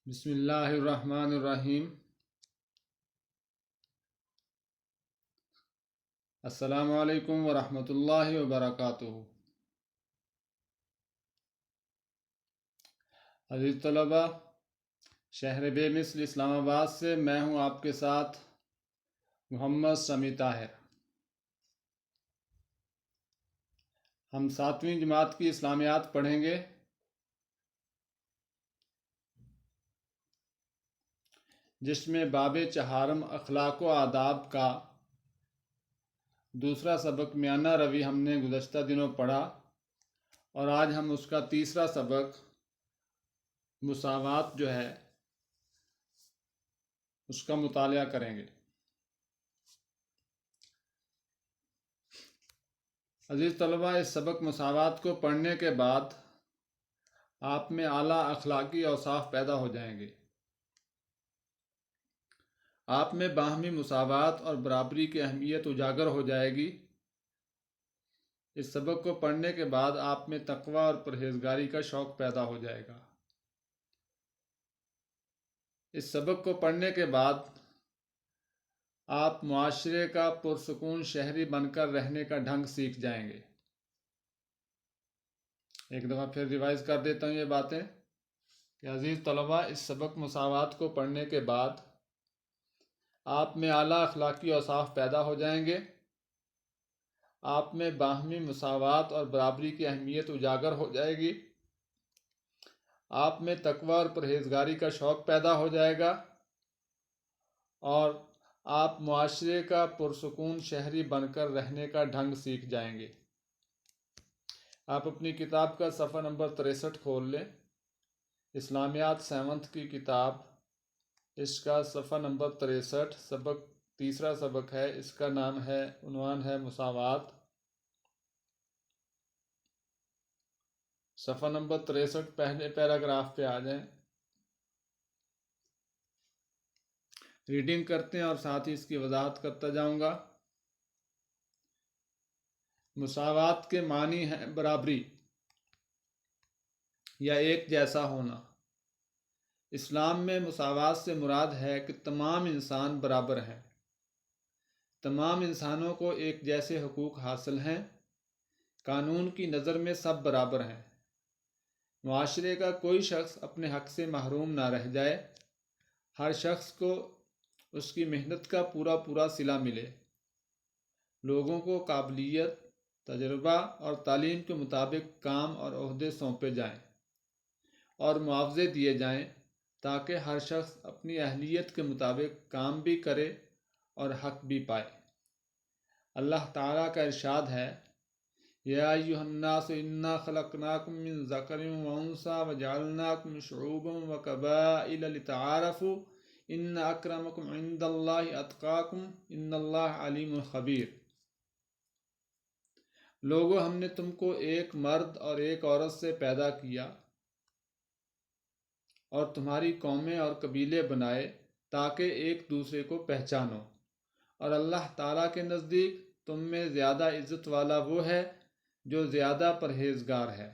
بسم اللہ الرحمن الرحیم۔ السلام علیکم ورحمۃ اللہ وبرکاتہ۔ عزیز طلبہ، شہر بے مثل اسلام آباد سے میں ہوں آپ کے ساتھ محمد سمیع طاہر۔ ہم 7ویں جماعت کی اسلامیات پڑھیں گے۔ جس میں باب چہارم اخلاق و آداب کا دوسرا سبق میانہ روی ہم نے گزشتہ دنوں پڑھا، اور آج ہم اس کا تیسرا سبق مساوات جو ہے اس کا مطالعہ کریں گے۔ عزیز طلبہ، اس سبق مساوات کو پڑھنے کے بعد آپ میں اعلیٰ اخلاقی اوصاف پیدا ہو جائیں گے۔ آپ میں باہمی مساوات اور برابری کی اہمیت اجاگر ہو جائے گی۔ اس سبق کو پڑھنے کے بعد آپ میں تقوی اور پرہیزگاری کا شوق پیدا ہو جائے گا۔ اس سبق کو پڑھنے کے بعد آپ معاشرے کا پرسکون شہری بن کر رہنے کا ڈھنگ سیکھ جائیں گے۔ ایک دفعہ پھر ریوائز کر دیتا ہوں یہ باتیں کہ عزیز طلبہ، اس سبق مساوات کو پڑھنے کے بعد آپ میں اعلیٰ اخلاقی اوصاف پیدا ہو جائیں گے۔ آپ میں باہمی مساوات اور برابری کی اہمیت اجاگر ہو جائے گی۔ آپ میں تقوی اور پرہیزگاری کا شوق پیدا ہو جائے گا، اور آپ معاشرے کا پرسکون شہری بن کر رہنے کا ڈھنگ سیکھ جائیں گے۔ آپ اپنی کتاب کا صفحہ نمبر 63 کھول لیں۔ اسلامیات 7 کی کتاب، اس کا صفحہ نمبر 63، سبق تیسرا سبق ہے۔ اس کا نام ہے، عنوان ہے مساوات۔ صفحہ نمبر 63، پہلے پیراگراف پہ آ جائیں۔ ریڈنگ کرتے ہیں اور ساتھ ہی اس کی وضاحت کرتا جاؤں گا۔ مساوات کے معنی ہیں برابری یا ایک جیسا ہونا۔ اسلام میں مساوات سے مراد ہے کہ تمام انسان برابر ہیں۔ تمام انسانوں کو ایک جیسے حقوق حاصل ہیں۔ قانون کی نظر میں سب برابر ہیں۔ معاشرے کا کوئی شخص اپنے حق سے محروم نہ رہ جائے۔ ہر شخص کو اس کی محنت کا پورا صلہ ملے۔ لوگوں کو قابلیت، تجربہ اور تعلیم کے مطابق کام اور عہدے سونپے جائیں اور معاوضے دیے جائیں، تاکہ ہر شخص اپنی اہلیت کے مطابق کام بھی کرے اور حق بھی پائے۔ اللہ تعالیٰ کا ارشاد ہے، یا ایھا الناس انا خلقناکم من ذکر و انثی وجعلناکم شعوبا وقبائل لتعارفوا ان اکرمکم عند اللہ اتقاکم ان اللہ علیم خبیر۔ لوگو، ہم نے تم کو ایک مرد اور ایک عورت سے پیدا کیا اور تمہاری قومیں اور قبیلے بنائے تاکہ ایک دوسرے کو پہچانو، اور اللہ تعالیٰ کے نزدیک تم میں زیادہ عزت والا وہ ہے جو زیادہ پرہیزگار ہے۔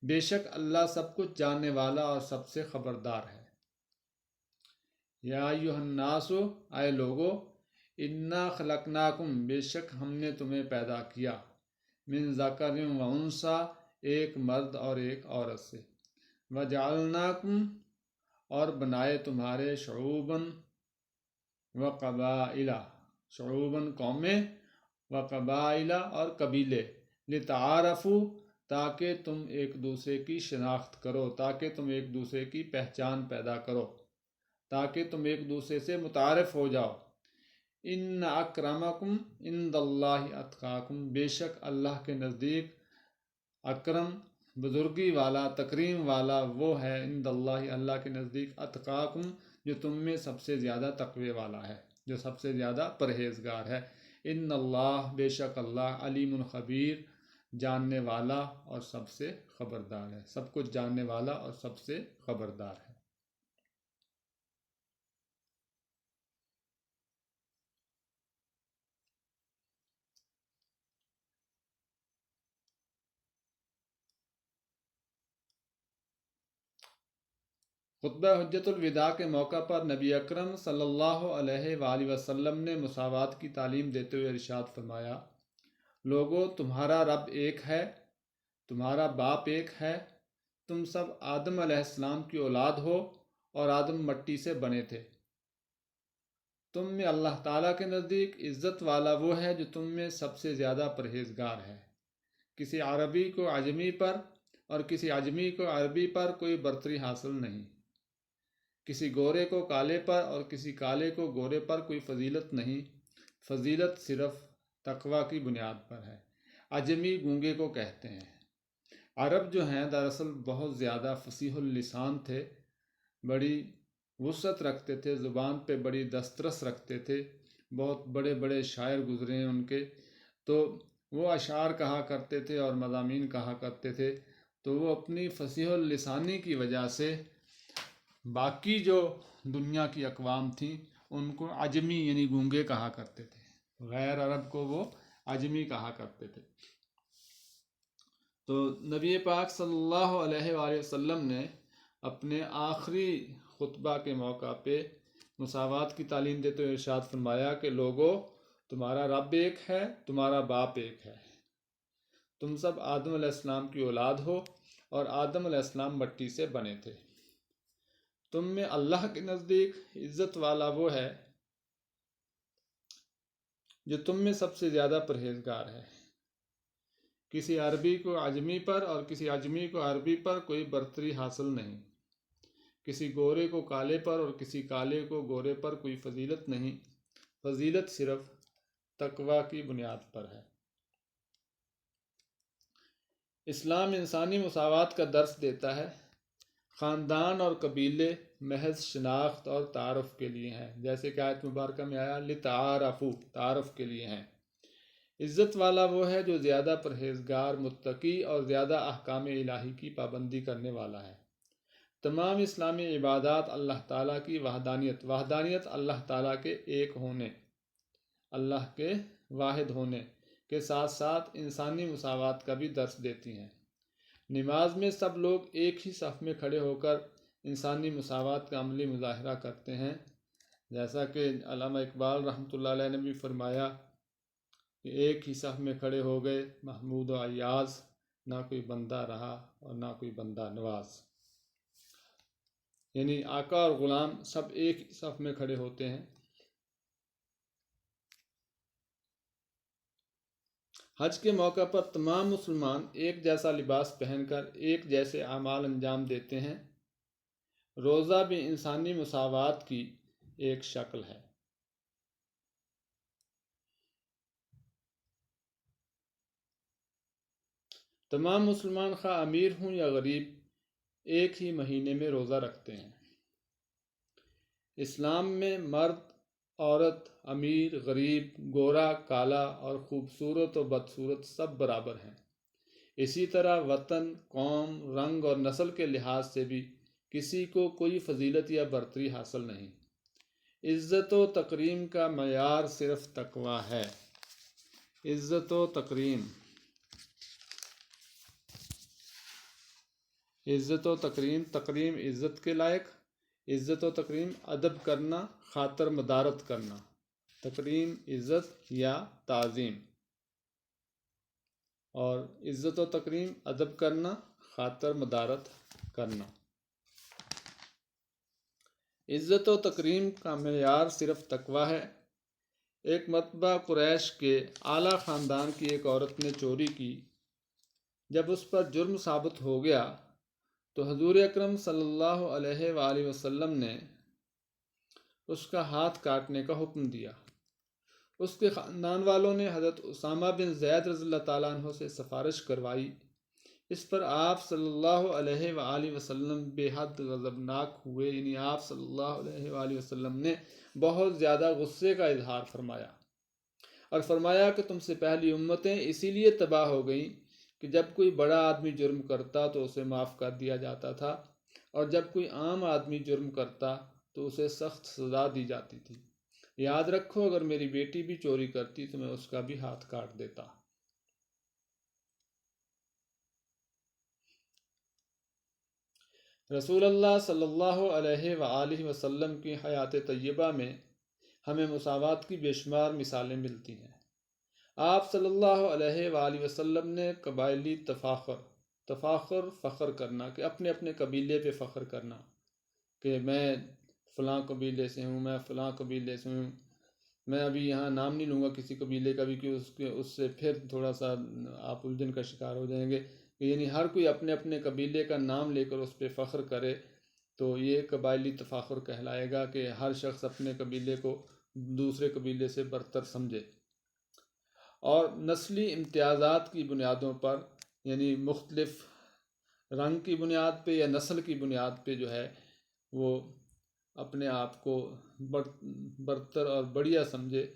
بے شک اللہ سب کچھ جاننے والا اور سب سے خبردار ہے۔ یا ایھا الناس، اے لوگو، انا خلقناکم، بے شک ہم نے تمہیں پیدا کیا، من ذکر و انثی، ایک مرد اور ایک عورت سے، وجعلناکم، اور بنائے تمہارے، شعوباً و قبائل، شعوباً قومیں، و قبائل اور قبیلے، لتعارفوا، تاکہ تم ایک دوسرے کی شناخت کرو، تاکہ تم ایک دوسرے کی پہچان پیدا کرو، تاکہ تم ایک دوسرے سے متعارف ہو جاؤ۔ ان اکرمکم عند اللہ اتقاکم، بے شک اللہ کے نزدیک اکرم، بزرگی والا، تکریم والا وہ ہے، عند اللہ، اللہ کے نزدیک، اتقاکم، جو تم میں سب سے زیادہ تقوی والا ہے، جو سب سے زیادہ پرہیزگار ہے۔ ان اللہ، بے شک اللہ، علیم خبیر، جاننے والا اور سب سے خبردار ہے، سب کچھ جاننے والا اور سب سے خبردار ہے۔ خطبہ حجت الوداع کے موقع پر نبی اکرم صلی اللہ علیہ وآلہ وسلم نے مساوات کی تعلیم دیتے ہوئے ارشاد فرمایا، لوگو تمہارا رب ایک ہے، تمہارا باپ ایک ہے، تم سب آدم علیہ السلام کی اولاد ہو اور آدم مٹی سے بنے تھے۔ تم میں اللہ تعالیٰ کے نزدیک عزت والا وہ ہے جو تم میں سب سے زیادہ پرہیزگار ہے۔ کسی عربی کو عجمی پر اور کسی عجمی کو عربی پر کوئی برتری حاصل نہیں، کسی گورے کو کالے پر اور کسی کالے کو گورے پر کوئی فضیلت نہیں، فضیلت صرف تقوی کی بنیاد پر ہے۔ عجمی گونگے کو کہتے ہیں۔ عرب جو ہیں دراصل بہت زیادہ فصیح اللسان تھے، بڑی وسعت رکھتے تھے، زبان پہ بڑی دسترس رکھتے تھے، بہت بڑے بڑے شاعر گزرے ہیں ان کے، تو وہ اشعار کہا کرتے تھے اور مضامین کہا کرتے تھے، تو وہ اپنی فصیح اللسانی کی وجہ سے باقی جو دنیا کی اقوام تھیں ان کو عجمی یعنی گونگے کہا کرتے تھے، غیر عرب کو وہ عجمی کہا کرتے تھے۔ تو نبی پاک صلی اللہ علیہ وآلہ وسلم نے اپنے آخری خطبہ کے موقع پہ مساوات کی تعلیم دیتے ہوئے ارشاد فرمایا کہ لوگو تمہارا رب ایک ہے، تمہارا باپ ایک ہے، تم سب آدم علیہ السلام کی اولاد ہو اور آدم علیہ السلام مٹی سے بنے تھے۔ تم میں اللہ کے نزدیک عزت والا وہ ہے جو تم میں سب سے زیادہ پرہیزگار ہے۔ کسی عربی کو عجمی پر اور کسی عجمی کو عربی پر کوئی برتری حاصل نہیں، کسی گورے کو کالے پر اور کسی کالے کو گورے پر کوئی فضیلت نہیں، فضیلت صرف تقوی کی بنیاد پر ہے۔ اسلام انسانی مساوات کا درس دیتا ہے۔ خاندان اور قبیلے محض شناخت اور تعارف کے لیے ہیں، جیسے کہ آیت مبارکہ میں آیا لتعارفوا، تعارف کے لیے ہیں۔ عزت والا وہ ہے جو زیادہ پرہیزگار، متقی اور زیادہ احکام الہی کی پابندی کرنے والا ہے۔ تمام اسلامی عبادات اللہ تعالیٰ کی وحدانیت اللہ تعالیٰ کے ایک ہونے، اللہ کے واحد ہونے کے ساتھ ساتھ انسانی مساوات کا بھی درس دیتی ہیں۔ نماز میں سب لوگ ایک ہی صف میں کھڑے ہو کر انسانی مساوات کا عملی مظاہرہ کرتے ہیں، جیسا کہ علامہ اقبال رحمۃ اللہ علیہ نے بھی فرمایا کہ ایک ہی صف میں کھڑے ہو گئے محمود و ایاز، نہ کوئی بندہ رہا اور نہ کوئی بندہ نواز، یعنی آقا اور غلام سب ایک ہی صف میں کھڑے ہوتے ہیں۔ حج کے موقع پر تمام مسلمان ایک جیسا لباس پہن کر ایک جیسے اعمال انجام دیتے ہیں۔ روزہ بھی انسانی مساوات کی ایک شکل ہے۔ تمام مسلمان خواہ امیر ہوں یا غریب ایک ہی مہینے میں روزہ رکھتے ہیں۔ اسلام میں مرد، عورت، امیر، غریب، گورا، کالا اور خوبصورت و بدصورت سب برابر ہیں۔ اسی طرح وطن، قوم، رنگ اور نسل کے لحاظ سے بھی کسی کو کوئی فضیلت یا برتری حاصل نہیں۔ عزت و تکریم کا معیار صرف تقوی ہے۔ عزت و تکریم، عزت و تکریم، تکریم عزت کے لائق، عزت و تکریم ادب کرنا، خاطر مدارت کرنا، تکریم عزت یا تعظیم، اور عزت و تکریم ادب کرنا، خاطر مدارت کرنا۔ عزت و تکریم کا معیار صرف تقوی ہے۔ ایک مرتبہ قریش کے اعلیٰ خاندان کی ایک عورت نے چوری کی۔ جب اس پر جرم ثابت ہو گیا تو حضور اکرم صلی اللہ علیہ وآلہ وسلم نے اس کا ہاتھ کاٹنے کا حکم دیا۔ اس کے خاندان والوں نے حضرت اسامہ بن زید رضی اللہ تعالیٰ عنہ سے سفارش کروائی۔ اس پر آپ صلی اللہ علیہ وآلہ وسلم بے حد غضبناک ہوئے، یعنی آپ صلی اللہ علیہ وآلہ وسلم نے بہت زیادہ غصے کا اظہار فرمایا اور فرمایا کہ تم سے پہلی امتیں اسی لیے تباہ ہو گئیں کہ جب کوئی بڑا آدمی جرم کرتا تو اسے معاف کر دیا جاتا تھا، اور جب کوئی عام آدمی جرم کرتا تو اسے سخت سزا دی جاتی تھی۔ یاد رکھو اگر میری بیٹی بھی چوری کرتی تو میں اس کا بھی ہاتھ کاٹ دیتا۔ رسول اللہ صلی اللہ علیہ وآلہ وسلم کی حیات طیبہ میں ہمیں مساوات کی بے شمار مثالیں ملتی ہیں۔ آپ صلی اللہ علیہ وآلہ وسلم نے قبائلی فخر کرنا کہ اپنے اپنے قبیلے پہ فخر کرنا کہ میں فلاں قبیلے سے ہوں، میں فلاں قبیلے سے ہوں۔ میں ابھی یہاں نام نہیں لوں گا کسی قبیلے کا بھی کہ اس سے پھر تھوڑا سا آپ الجھن کا شکار ہو جائیں گے، کہ یعنی ہر کوئی اپنے اپنے قبیلے کا نام لے کر اس پہ فخر کرے، تو یہ قبائلی تفاخر کہلائے گا کہ ہر شخص اپنے قبیلے کو دوسرے قبیلے سے برتر سمجھے۔ اور نسلی امتیازات کی بنیادوں پر، یعنی مختلف رنگ کی بنیاد پہ یا نسل کی بنیاد پہ جو ہے وہ اپنے آپ کو برتر اور بڑھیا سمجھے۔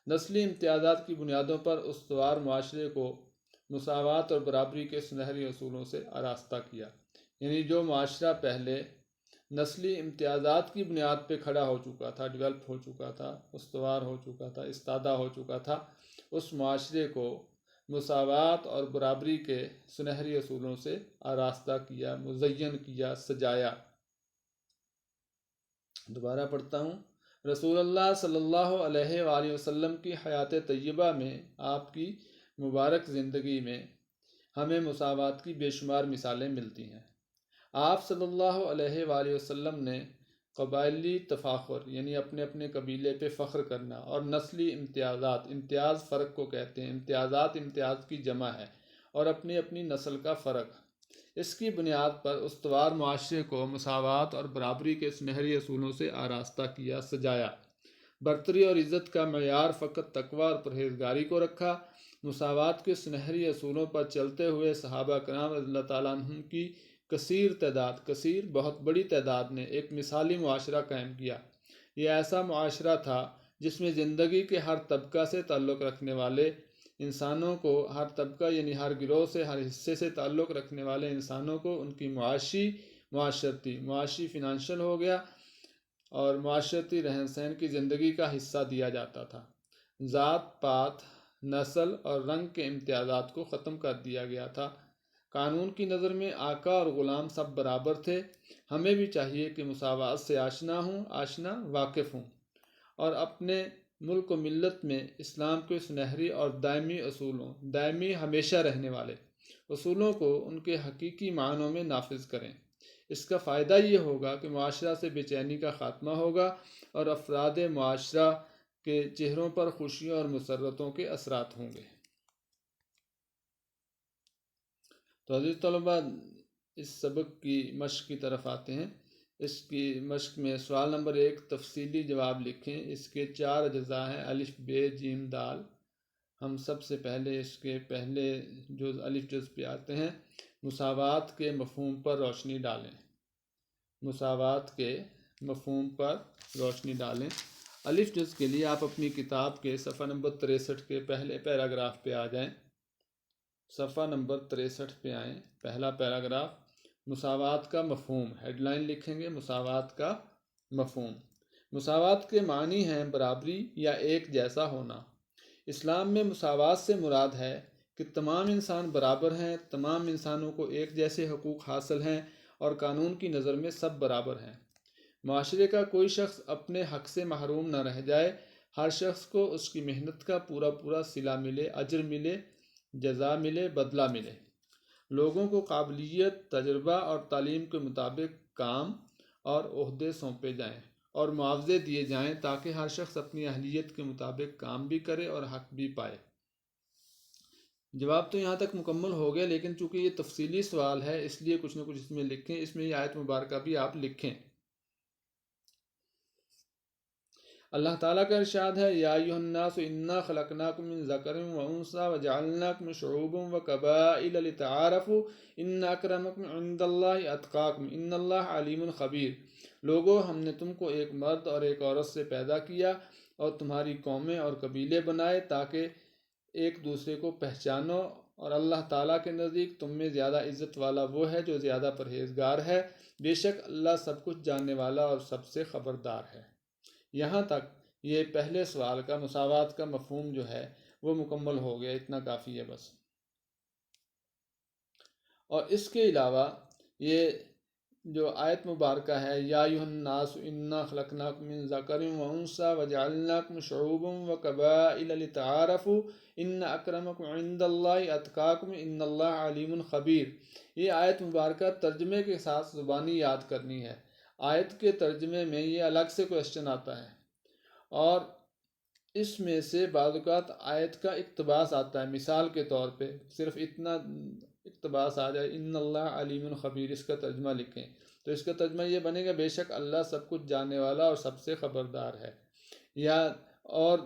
نسلی امتیازات کی بنیادوں پر استوار معاشرے کو مساوات اور برابری کے سنہری اصولوں سے آراستہ کیا، یعنی جو معاشرہ پہلے نسلی امتیازات کی بنیاد پہ کھڑا ہو چکا تھا، ڈیولپ ہو چکا تھا، استوار ہو چکا تھا، استادہ ہو چکا تھا، اس معاشرے کو مساوات اور برابری کے سنہری اصولوں سے آراستہ کیا، مزین کیا، سجایا۔ دوبارہ پڑھتا ہوں۔ رسول اللہ صلی اللہ علیہ وآلہ وسلم کی حیات طیبہ میں، آپ کی مبارک زندگی میں ہمیں مساوات کی بے شمار مثالیں ملتی ہیں۔ آپ صلی اللہ علیہ وآلہ وسلم نے قبائلی تفاخر یعنی اپنے اپنے قبیلے پہ فخر کرنا، اور نسلی امتیازات، امتیاز فرق کو کہتے ہیں، امتیازات امتیاز کی جمع ہے، اور اپنی اپنی نسل کا فرق، اس کی بنیاد پر استوار معاشرے کو مساوات اور برابری کے سنہری اصولوں سے آراستہ کیا، سجایا۔ برتری اور عزت کا معیار فقط تقوی اور پرہیزگاری کو رکھا۔ مساوات کے سنہری اصولوں پر چلتے ہوئے صحابہ کرام رضی اللہ تعالیٰ عنہم کی کثیر بہت بڑی تعداد نے ایک مثالی معاشرہ قائم کیا۔ یہ ایسا معاشرہ تھا جس میں زندگی کے ہر طبقہ سے تعلق رکھنے والے انسانوں کو، ہر طبقہ یعنی ہر گروہ سے، ہر حصے سے تعلق رکھنے والے انسانوں کو ان کی معاشی فنانشل ہو گیا اور معاشرتی رہن سہن کی زندگی کا حصہ دیا جاتا تھا۔ ذات پات، نسل اور رنگ کے امتیازات کو ختم کر دیا گیا تھا۔ قانون کی نظر میں آقا اور غلام سب برابر تھے۔ ہمیں بھی چاہیے کہ مساوات سے آشنا واقف ہوں، اور اپنے ملک و ملت میں اسلام کے سنہری اور دائمی ہمیشہ رہنے والے اصولوں کو ان کے حقیقی معنوں میں نافذ کریں۔ اس کا فائدہ یہ ہوگا کہ معاشرہ سے بے چینی کا خاتمہ ہوگا، اور افراد معاشرہ کے چہروں پر خوشیوں اور مسرتوں کے اثرات ہوں گے۔ تو عزیز طلباء، اس سبق کی مشق کی طرف آتے ہیں۔ اس کی مشق میں سوال نمبر 1 تفصیلی جواب لکھیں۔ اس کے 4 اجزاء ہیں: الف ب ج د۔ ہم سب سے پہلے اس کے پہلے الف جز پہ آتے ہیں۔ مساوات کے مفہوم پر روشنی ڈالیں۔ مساوات کے مفہوم پر روشنی ڈالیں۔ الف جز کے لیے آپ اپنی کتاب کے صفحہ نمبر 63 کے پہلے پیراگراف پہ آ جائیں۔ صفحہ نمبر 63 پہ آئیں، پہلا پیراگراف، مساوات کا مفہوم، ہیڈ لائن لکھیں گے، مساوات کا مفہوم۔ مساوات کے معنی ہیں برابری یا ایک جیسا ہونا۔ اسلام میں مساوات سے مراد ہے کہ تمام انسان برابر ہیں، تمام انسانوں کو ایک جیسے حقوق حاصل ہیں، اور قانون کی نظر میں سب برابر ہیں۔ معاشرے کا کوئی شخص اپنے حق سے محروم نہ رہ جائے، ہر شخص کو اس کی محنت کا پورا صلہ ملے، اجر ملے، جزا ملے، بدلہ ملے۔ لوگوں کو قابلیت، تجربہ اور تعلیم کے مطابق کام اور عہدے سونپے جائیں اور معاوضے دیے جائیں تاکہ ہر شخص اپنی اہلیت کے مطابق کام بھی کرے اور حق بھی پائے۔ جواب تو یہاں تک مکمل ہو گیا، لیکن چونکہ یہ تفصیلی سوال ہے اس لیے کچھ نہ کچھ اس میں لکھیں۔ اس میں یہ آیت مبارکہ بھی آپ لکھیں۔ اللہ تعالیٰ کا ارشاد ہے، یا ایھا الناس انا خلقناکم من ذکر و انثی وجعلناکم شعوبا وقبائل لتعارفوا ان اکرمکم عند اللہ اتقاکم ان اللہ علیم خبیر۔ لوگو، ہم نے تم کو ایک مرد اور ایک عورت سے پیدا کیا اور تمہاری قومیں اور قبیلے بنائے تاکہ ایک دوسرے کو پہچانو، اور اللہ تعالیٰ کے نزدیک تم میں زیادہ عزت والا وہ ہے جو زیادہ پرہیزگار ہے۔ بے شک اللہ سب کچھ جاننے والا اور سب سے خبردار ہے۔ یہاں تک یہ پہلے سوال کا مساوات کا مفہوم جو ہے وہ مکمل ہو گیا، اتنا کافی ہے بس۔ اور اس کے علاوہ یہ جو آیت مبارکہ ہے، یا ایھا الناس انا خلقناکم من ذکر و انثی وجعلناکم شعوبا وقبائل لتعارفوا ان اکرمکم عند اللہ اتقاکم ان اللہ علیم خبیر۔ یہ آیت مبارکہ ترجمے کے ساتھ زبانی یاد کرنی ہے۔ آیت کے ترجمے میں یہ الگ سے کوشچن آتا ہے، اور اس میں سے بعض اوقات آیت کا اقتباس آتا ہے۔ مثال کے طور پہ صرف اتنا اقتباس آ جائے، ان اللہ علیم خبیر، اس کا ترجمہ لکھیں تو اس کا ترجمہ یہ بنے گا، بے شک اللہ سب کچھ جاننے والا اور سب سے خبردار ہے۔ یا اور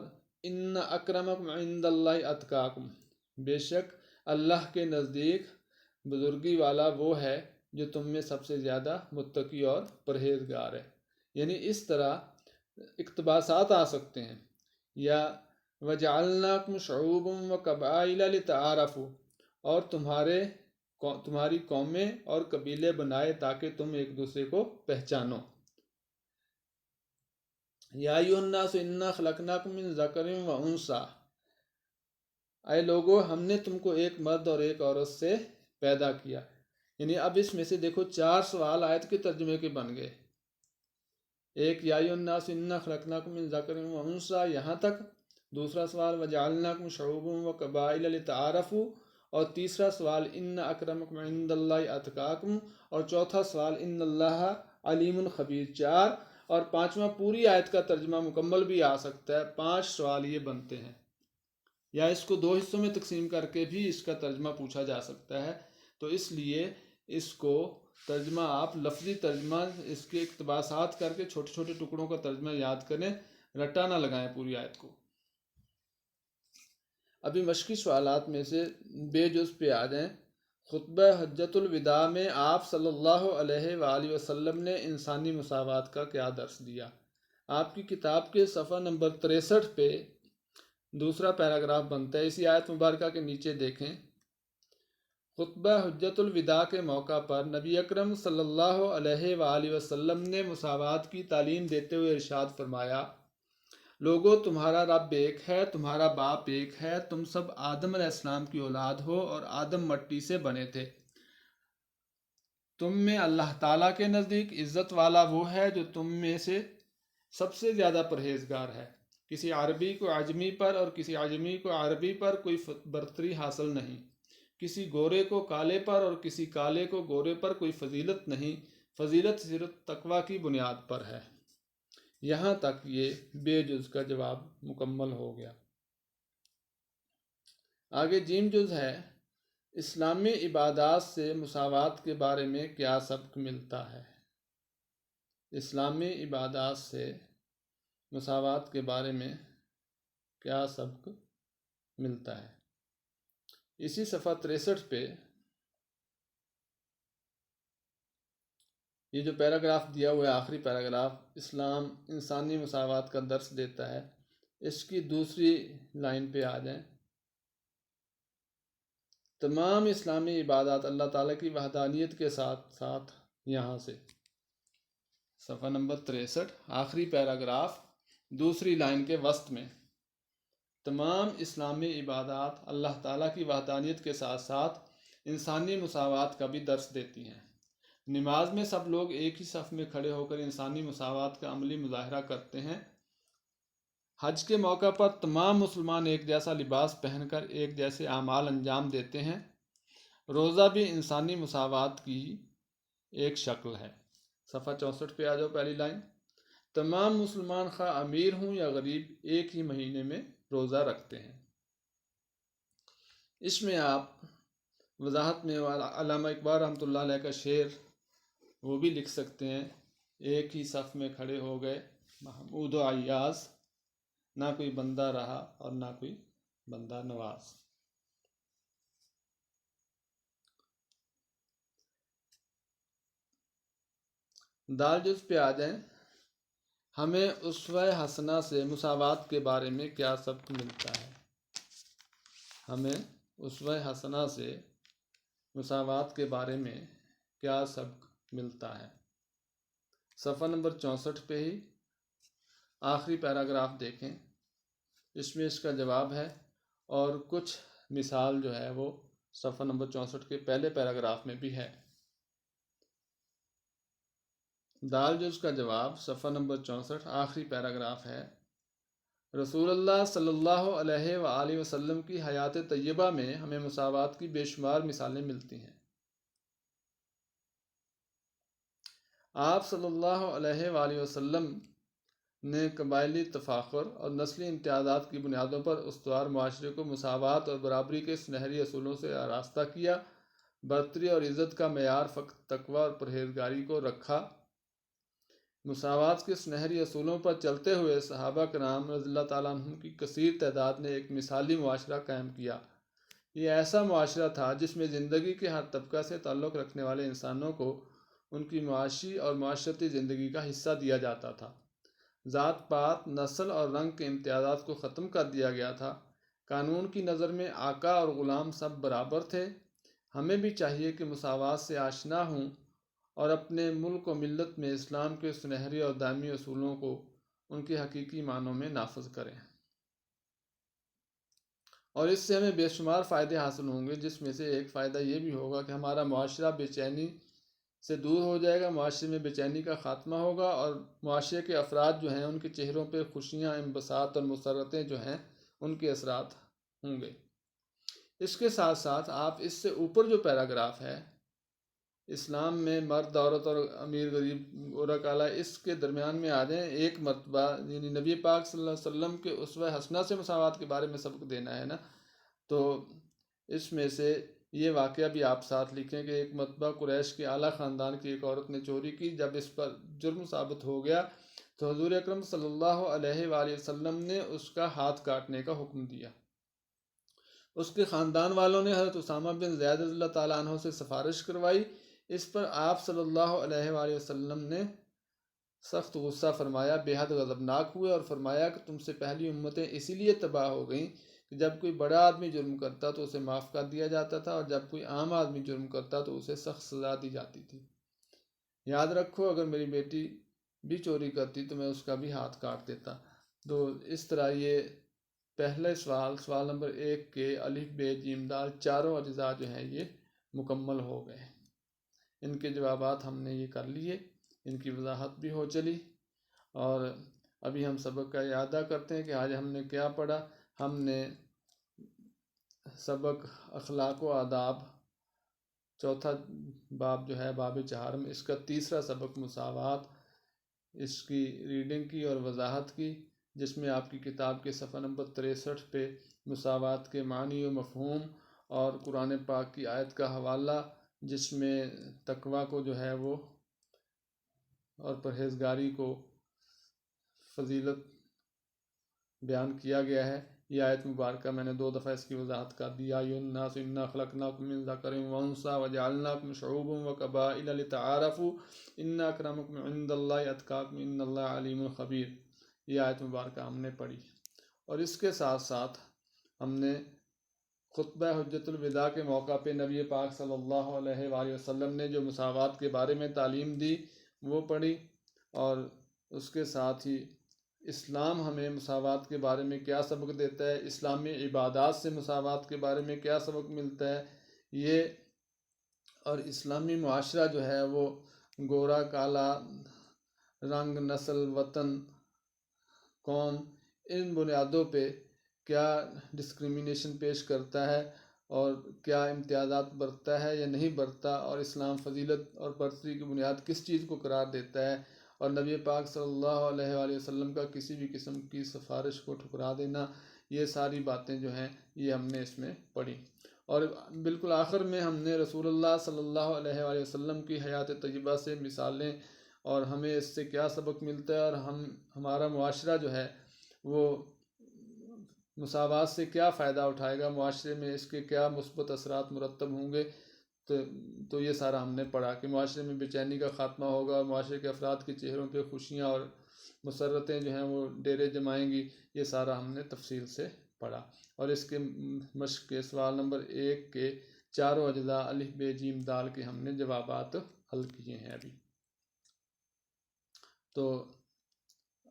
ان اکرمکم عند اللہ اتقاکم، بے شک اللہ کے نزدیک بزرگی والا وہ ہے جو تم میں سب سے زیادہ متقی اور پرہیزگار ہے۔ یعنی اس طرح اقتباسات آ سکتے ہیں۔ یا وجعلناکم شعوبا وقبائل لتعارفوا، اور تمہاری قومیں اور قبیلے بنائے تاکہ تم ایک دوسرے کو پہچانو۔ یا ایھا الناس انا خلقناکم من ذکر و انثی، اے لوگو ہم نے تم کو ایک مرد اور ایک عورت سے پیدا کیا۔ یعنی اب اس میں سے دیکھو 4 سوال آیت کے ترجمے کے بن گئے۔ ایک یا ایھا الناس انا خلقناکم من ذکر و انثی یہاں تک، دوسرا سوال وجعلناکم شعوبا وقبائل لتعارفوا، اور تیسرا سوال ان اکرمکم عند اللہ اتقاکم، اور چوتھا سوال ان اللہ علیم خبیر۔ 4 اور 5واں پوری آیت کا ترجمہ مکمل بھی آ سکتا ہے۔ 5 سوال یہ بنتے ہیں، یا اس کو 2 حصوں میں تقسیم کر کے بھی اس کا ترجمہ پوچھا جا سکتا ہے۔ تو اس لیے اس کو ترجمہ آپ لفظی ترجمہ، اس کے اقتباسات کر کے چھوٹے چھوٹے ٹکڑوں کا ترجمہ یاد کریں، رٹا نہ لگائیں پوری آیت کو۔ ابھی مشقی سوالات میں سے بے جز پہ آ جائیں۔ خطبہ حجۃ الوداع میں آپ صلی اللہ علیہ وآلہ وسلم نے انسانی مساوات کا کیا درس دیا؟ آپ کی کتاب کے صفحہ نمبر 63 پہ دوسرا پیراگراف بنتا ہے، اسی آیت مبارکہ کے نیچے دیکھیں۔ خطبہ حجۃ الوداع کے موقع پر نبی اکرم صلی اللہ علیہ وآلہ وسلم نے مساوات کی تعلیم دیتے ہوئے ارشاد فرمایا، لوگو تمہارا رب ایک ہے، تمہارا باپ ایک ہے، تم سب آدم علیہ السلام کی اولاد ہو اور آدم مٹی سے بنے تھے۔ تم میں اللہ تعالیٰ کے نزدیک عزت والا وہ ہے جو تم میں سے سب سے زیادہ پرہیزگار ہے۔ کسی عربی کو عجمی پر اور کسی عجمی کو عربی پر کوئی برتری حاصل نہیں، کسی گورے کو کالے پر اور کسی کالے کو گورے پر کوئی فضیلت نہیں، فضیلت صرف تقوی کی بنیاد پر ہے۔ یہاں تک یہ بے جز کا جواب مکمل ہو گیا۔ آگے جیم جز ہے، اسلامی عبادات سے مساوات کے بارے میں کیا سبق ملتا ہے؟ اسلامی عبادات سے مساوات کے بارے میں کیا سبق ملتا ہے؟ اسی صفحہ 63 پہ یہ جو پیراگراف دیا ہوا ہے، آخری پیراگراف، اسلام انسانی مساوات کا درس دیتا ہے، اس کی دوسری لائن پہ آ جائیں۔ تمام اسلامی عبادات اللہ تعالیٰ کی وحدانیت کے ساتھ ساتھ، یہاں سے صفحہ نمبر 63 آخری پیراگراف دوسری لائن کے وسط میں، تمام اسلامی عبادات اللہ تعالیٰ کی وحدانیت کے ساتھ ساتھ انسانی مساوات کا بھی درس دیتی ہیں۔ نماز میں سب لوگ ایک ہی صف میں کھڑے ہو کر انسانی مساوات کا عملی مظاہرہ کرتے ہیں۔ حج کے موقع پر تمام مسلمان ایک جیسا لباس پہن کر ایک جیسے اعمال انجام دیتے ہیں۔ روزہ بھی انسانی مساوات کی ایک شکل ہے۔ صفحہ 64 پہ آ جاؤ، پہلی لائن، تمام مسلمان خواہ امیر ہوں یا غریب ایک ہی مہینے میں روزہ رکھتے ہیں۔ اس میں آپ وضاحت میں علامہ اقبال رحمۃ اللہ علیہ کا شعر وہ بھی لکھ سکتے ہیں، ایک ہی صف میں کھڑے ہو گئے محمود و ایاز، نہ کوئی بندہ رہا اور نہ کوئی بندہ نواز۔ دال جز پہ آ جائیں، ہمیں اسوہ حسنہ سے مساوات کے بارے میں کیا سبق ملتا ہے؟ ہمیں اسوہ حسنہ سے مساوات کے بارے میں کیا سبق ملتا ہے؟ صفحہ نمبر 64 پہ ہی آخری پیراگراف دیکھیں، اس میں اس کا جواب ہے، اور کچھ مثال جو ہے وہ صفحہ نمبر 64 کے پہلے پیراگراف میں بھی ہے۔ دال جز کا جواب صفحہ نمبر 64 آخری پیراگراف ہے۔ رسول اللہ صلی اللہ علیہ وآلہ وسلم کی حیات طیبہ میں ہمیں مساوات کی بے شمار مثالیں ملتی ہیں۔ آپ صلی اللہ علیہ وآلہ وسلم نے قبائلی تفاخر اور نسلی امتیازات کی بنیادوں پر استوار معاشرے کو مساوات اور برابری کے سنہری اصولوں سے آراستہ کیا۔ برتری اور عزت کا معیار فقط تقوی اور پرہیزگاری کو رکھا۔ مساوات کے سنہری اصولوں پر چلتے ہوئے صحابہ کرام رضی اللہ تعالیٰ عنہم کی کثیر تعداد نے ایک مثالی معاشرہ قائم کیا۔ یہ ایسا معاشرہ تھا جس میں زندگی کے ہر طبقہ سے تعلق رکھنے والے انسانوں کو ان کی معاشی اور معاشرتی زندگی کا حصہ دیا جاتا تھا۔ ذات پات، نسل اور رنگ کے امتیازات کو ختم کر دیا گیا تھا۔ قانون کی نظر میں آقا اور غلام سب برابر تھے۔ ہمیں بھی چاہیے کہ مساوات سے آشنا ہوں اور اپنے ملک و ملت میں اسلام کے سنہری اور دائمی اصولوں کو ان کے حقیقی معنوں میں نافذ کریں، اور اس سے ہمیں بے شمار فائدے حاصل ہوں گے، جس میں سے ایک فائدہ یہ بھی ہوگا کہ ہمارا معاشرہ بے چینی سے دور ہو جائے گا، معاشرے میں بے چینی کا خاتمہ ہوگا، اور معاشرے کے افراد جو ہیں ان کے چہروں پہ خوشیاں، انبساط اور مسرتیں جو ہیں ان کے اثرات ہوں گے۔ اس کے ساتھ ساتھ آپ اس سے اوپر جو پیراگراف ہے، اسلام میں مرد عورت اور امیر غریب گورا کالا، اس کے درمیان میں آ جائیں۔ ایک مرتبہ یعنی نبی پاک صلی اللہ علیہ وسلم کے اسوہ حسنہ سے مساوات کے بارے میں سبق دینا ہے نا، تو اس میں سے یہ واقعہ بھی آپ ساتھ لکھیں کہ ایک مرتبہ قریش کے اعلیٰ خاندان کی ایک عورت نے چوری کی۔ جب اس پر جرم ثابت ہو گیا تو حضور اکرم صلی اللہ علیہ وآلہ وسلم نے اس کا ہاتھ کاٹنے کا حکم دیا۔ اس کے خاندان والوں نے حضرت اسامہ بن زید رضی اللہ تعالیٰ عنہ سے سفارش کروائی۔ اس پر آپ صلی اللہ علیہ وآلہ وسلم نے سخت غصہ فرمایا، بے حد غضبناک ہوئے اور فرمایا کہ تم سے پہلی امتیں اسی لیے تباہ ہو گئیں کہ جب کوئی بڑا آدمی جرم کرتا تو اسے معاف کر دیا جاتا تھا، اور جب کوئی عام آدمی جرم کرتا تو اسے سخت سزا دی جاتی تھی۔ یاد رکھو، اگر میری بیٹی بھی چوری کرتی تو میں اس کا بھی ہاتھ کاٹ دیتا۔ تو اس طرح یہ پہلے سوال نمبر 1 کے الف ب ج د چاروں اجزاء جو ہیں یہ مکمل ہو گئے۔ ان کے جوابات ہم نے یہ کر لیے، ان کی وضاحت بھی ہو چلی، اور ابھی ہم سبق کا اعادہ کرتے ہیں کہ آج ہم نے کیا پڑھا۔ ہم نے سبق اخلاق و آداب، چوتھا باب جو ہے باب چہارم، اس کا تیسرا سبق مساوات، اس کی ریڈنگ کی اور وضاحت کی، جس میں آپ کی کتاب کے صفحہ نمبر 63 پہ مساوات کے معنی و مفہوم اور قرآن پاک کی آیت کا حوالہ، جس میں تقوی کو جو ہے وہ اور پرہیزگاری کو فضیلت بیان کیا گیا ہے۔ یہ آیت مبارکہ میں نے 2 دفعہ اس کی وضاحت کر دی۔ یا ایھا الناس انا خلقناکم من ذکر وانثی وجعلناکم شعوبا وقبائل لتعارفوا ان اکرمکم عند اللہ اتقاکم ان اللہ علیم خبیر۔ یہ آیت مبارکہ ہم نے پڑھی، اور اس کے ساتھ ساتھ ہم نے خطبہ حجت الوداع کے موقع پہ نبی پاک صلی اللہ علیہ وآلہ وسلم نے جو مساوات کے بارے میں تعلیم دی وہ پڑھی، اور اس کے ساتھ ہی اسلام ہمیں مساوات کے بارے میں کیا سبق دیتا ہے، اسلامی عبادات سے مساوات کے بارے میں کیا سبق ملتا ہے، یہ اور اسلامی معاشرہ جو ہے وہ گورا کالا، رنگ، نسل، وطن، قوم، ان بنیادوں پہ کیا ڈسکریمنیشن پیش کرتا ہے اور کیا امتیازات برتتا ہے یا نہیں برتتا، اور اسلام فضیلت اور برتری کی بنیاد کس چیز کو قرار دیتا ہے، اور نبی پاک صلی اللہ علیہ وآلہ وسلم کا کسی بھی قسم کی سفارش کو ٹھکرا دینا، یہ ساری باتیں جو ہیں یہ ہم نے اس میں پڑھی۔ اور بالکل آخر میں ہم نے رسول اللہ صلی اللہ علیہ وآلہ وسلم کی حیات طیبہ سے مثالیں اور ہمیں اس سے کیا سبق ملتا ہے، اور ہمارا معاشرہ جو ہے وہ مساوات سے کیا فائدہ اٹھائے گا، معاشرے میں اس کے کیا مثبت اثرات مرتب ہوں گے، تو یہ سارا ہم نے پڑھا کہ معاشرے میں بے چینی کا خاتمہ ہوگا، معاشرے کے افراد کے چہروں پہ خوشیاں اور مسرتیں جو ہیں وہ ڈیرے جمائیں گی۔ یہ سارا ہم نے تفصیل سے پڑھا، اور اس کے مشق کے سوال نمبر 1 کے چاروں اجزاء الف ب ج د کے ہم نے جوابات حل کیے ہیں ابھی۔ تو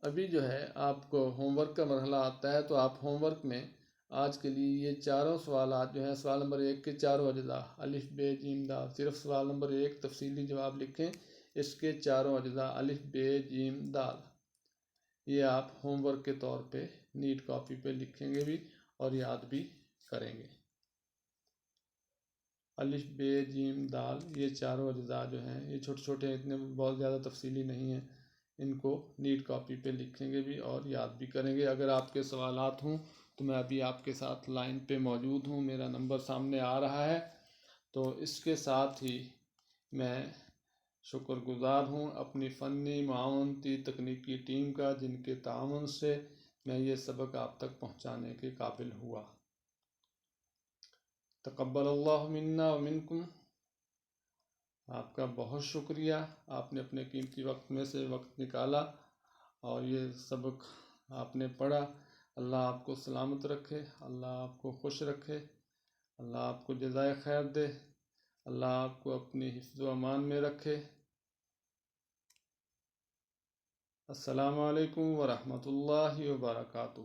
ابھی جو ہے آپ کو ہوم ورک کا مرحلہ آتا ہے، تو آپ ہوم ورک میں آج کے لیے یہ چاروں سوالات جو ہیں سوال نمبر 1 کے چاروں اجزاء الف ب ج د، صرف سوال نمبر 1 تفصیلی جواب لکھیں۔ اس کے چاروں اجزاء الف ب جیم دال، یہ آپ ہوم ورک کے طور پہ نیٹ کاپی پہ لکھیں گے بھی اور یاد بھی کریں گے۔ الف ب جیم دال یہ چاروں اجزاء جو ہیں یہ چھوٹے چھوٹے، اتنے بہت زیادہ تفصیلی نہیں ہیں، ان کو نیٹ کاپی پہ لکھیں گے بھی اور یاد بھی کریں گے۔ اگر آپ کے سوالات ہوں تو میں ابھی آپ کے ساتھ لائن پہ موجود ہوں، میرا نمبر سامنے آ رہا ہے۔ تو اس کے ساتھ ہی میں شکر گزار ہوں اپنی فنی معاونتی تکنیکی ٹیم کا، جن کے تعاون سے میں یہ سبق آپ تک پہنچانے کے قابل ہوا۔ تقبل اللہ منا و منکم، آپ کا بہت شکریہ، آپ نے اپنے قیمتی وقت میں سے وقت نکالا اور یہ سبق آپ نے پڑھا۔ اللہ آپ کو سلامت رکھے، اللہ آپ کو خوش رکھے، اللہ آپ کو جزائے خیر دے، اللہ آپ کو اپنی حفظ و امان میں رکھے۔ السلام علیکم ورحمۃ اللہ وبرکاتہ۔